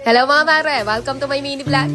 Hello mga mare! Welcome to my mini vlog!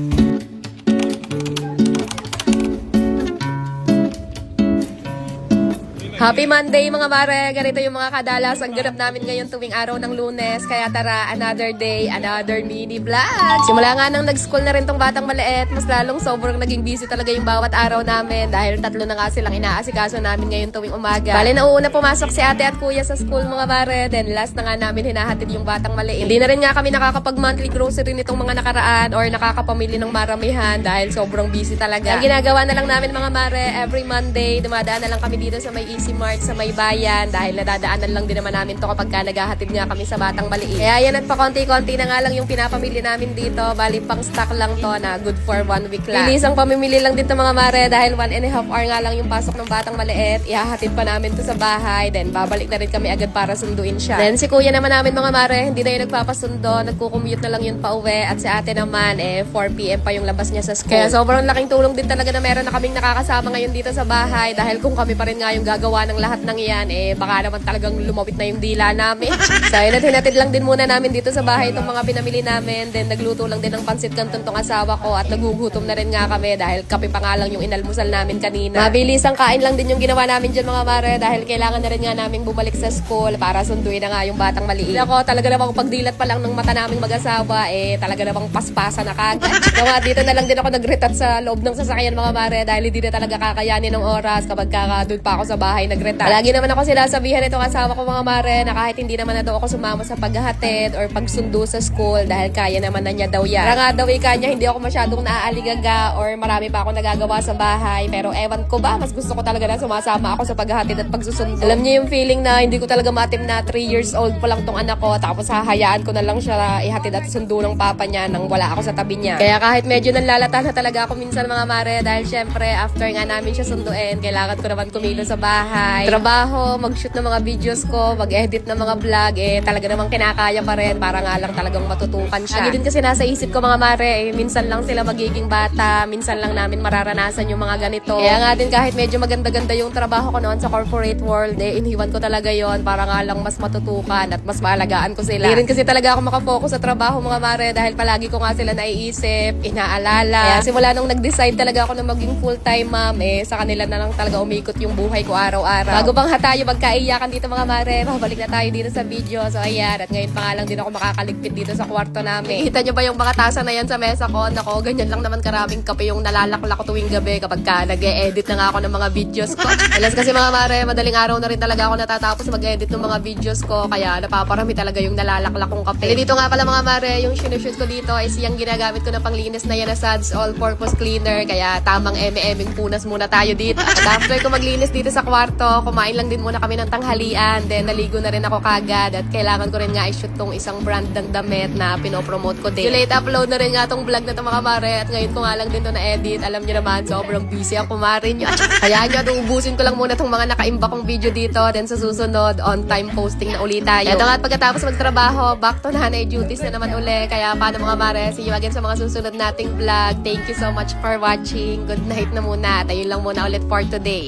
Happy Monday mga mare! Ganito yung mga kadalas ang ganap namin ngayon tuwing araw ng Lunes. Kaya tara, another day, another mini vlog! Simula nga nang nag-school na rin tong batang maliit, mas lalong sobrang naging busy talaga yung bawat araw namin dahil tatlo na nga silang inaasikaso namin ngayon tuwing umaga. Bale, nauuna pumasok si ate at kuya sa school mga mare, then last na nga namin hinahatid yung batang maliit. Hindi na rin nga kami nakakapag-monthly grocery nitong mga nakaraan or nakakapamili ng maramihan dahil sobrang busy talaga. Ang ginagawa na lang namin mga mare, every Monday, dumadaan na lang kami dito sa may Mart sa may bayan dahil nadadaanan lang din naman namin to kapag naghahatid nga kami sa batang maliit. Kaya yan at pakonti-konti na nga lang yung pinapamili namin dito. Bali pang stock lang to na good for 1 week lang. Bilisang pamimili lang dito mga mare dahil 1.5 hour nga lang yung pasok ng batang maliit. Ihahatid pa namin to sa bahay, then babalik na rin kami agad para sunduin siya. Then si kuya naman namin mga mare, hindi na yung nagpapasundo, nagkukommute na lang yun pa uwi, at si ate naman 4 PM pa yung labas niya sa school. Kaya sobrang laking tulong din talaga na meron na kaming nakakasama ngayon dito sa bahay dahil kung kami pa rin nga yung gagawa ng lahat ng iyan, baka naman talagang lumawit na yung dila namin. So, yun at hinatid lang din muna namin dito sa bahay itong mga pinamili namin. Then, nagluto lang din ng pansit canton tong asawa ko at nagugutom na rin nga kami dahil kape pa nga lang yung inalmusal namin kanina. Mabilis ang kain lang din yung ginawa namin dyan mga mare dahil kailangan na rin nga namin bumalik sa school para sunduin na nga yung batang maliit. Ako, talaga namang pagdilat pa lang ng mata naming mag-asawa, talaga namang paspasa na kagad. So, dito na lang din ako nagretat sa loob ng sasakyan mga mare dahil hindi na talaga kakayanin ng oras kapag doon pa ako sa bahay nagretat. Lagi naman ako sinasabihan itong asawa ko mga mare na kahit hindi naman na daw ako sumama sa paghahatid or pagsundo sa school dahil kaya naman na niya daw yan. Para nga daw kanya hindi ako masyadong naaaligaga or marami pa ako nagagawa sa bahay, pero ewan ko ba, mas gusto ko talaga na sumasama ako sa paghahatid at pagsusundo. Alam niyo yung feeling na hindi ko talaga matim na 3 years old pa lang tong anak ko tapos hahayaan ko na lang siya ihatid at sundo ng papa niya nang wala ako sa tabi niya. Kaya kahit medyo nanlalata na talaga ako minsan mga mare dahil syempre after nga namin siya sunduin, kailangan ko naman kumilos sa bahay, trabaho, mag-shoot ng mga videos ko, mag-edit ng mga vlog, talaga namang kinakaya pa rin para nga lang talagang matutukan siya. Lagi din kasi nasa isip ko mga mare, minsan lang sila magiging bata, minsan lang namin mararanasan yung mga ganito. Kaya nga din kahit medyo maganda-ganda yung trabaho ko noon sa corporate world, iniwan ko talaga yon para nga lang mas matutukan at mas maalagaan ko sila. Hindi rin kasi talaga ako makafocus sa trabaho mga mare dahil palagi ko nga sila naiisip, inaalala. Kaya simula nung nag-decide talaga ako na maging full-time mom, sa kanila na lang talaga umikot yung buhay ko araw-araw. Bago bang tayo magkaiyakan dito mga mare, babalik na tayo dito sa video. So ayan, at ngayon pa nga lang din ako makakaligpit dito sa kwarto namin. Kita nyo ba yung mga tasa na yan sa mesa ko? Nako, ganyan lang naman karaming kape yung nalalaklak ko tuwing gabi kapag nag-e-edit na nga ako ng mga videos ko. Alas kasi mga mare, madaling araw na rin talaga ako natatapos mag-edit ng mga videos ko, kaya napaparami talaga yung nalalaklak kong kape. Dito nga pala mga mare, yung sinushoot ko dito is yung ginagamit ko na panglinis na yan na Suds All-Purpose Cleaner, kaya tamang eme-eming punas muna tayo dito. At after ko maglinis dito sa kwarto, kumain lang din muna kami ng tanghalian, then naligo na rin ako kagad at kailangan ko rin nga i-shoot tong isang brand ng damit na pinopromote ko din. Late upload na rin nga tong vlog na to mga mare at ngayon ko nga lang din to na-edit. Alam nyo naman, sobrang busy ang kumarin nyo. Kaya nyo, ubusin ko lang muna tong mga nakaimba kong video dito, then sa susunod, on time posting na ulit tayo. Ito nga at pagkatapos magtrabaho, back to nanay duties na naman uli. Kaya paano mga mare, see you again sa mga susunod nating vlog. Thank you so much for watching. Good night na muna. At ayun lang muna ulit for today.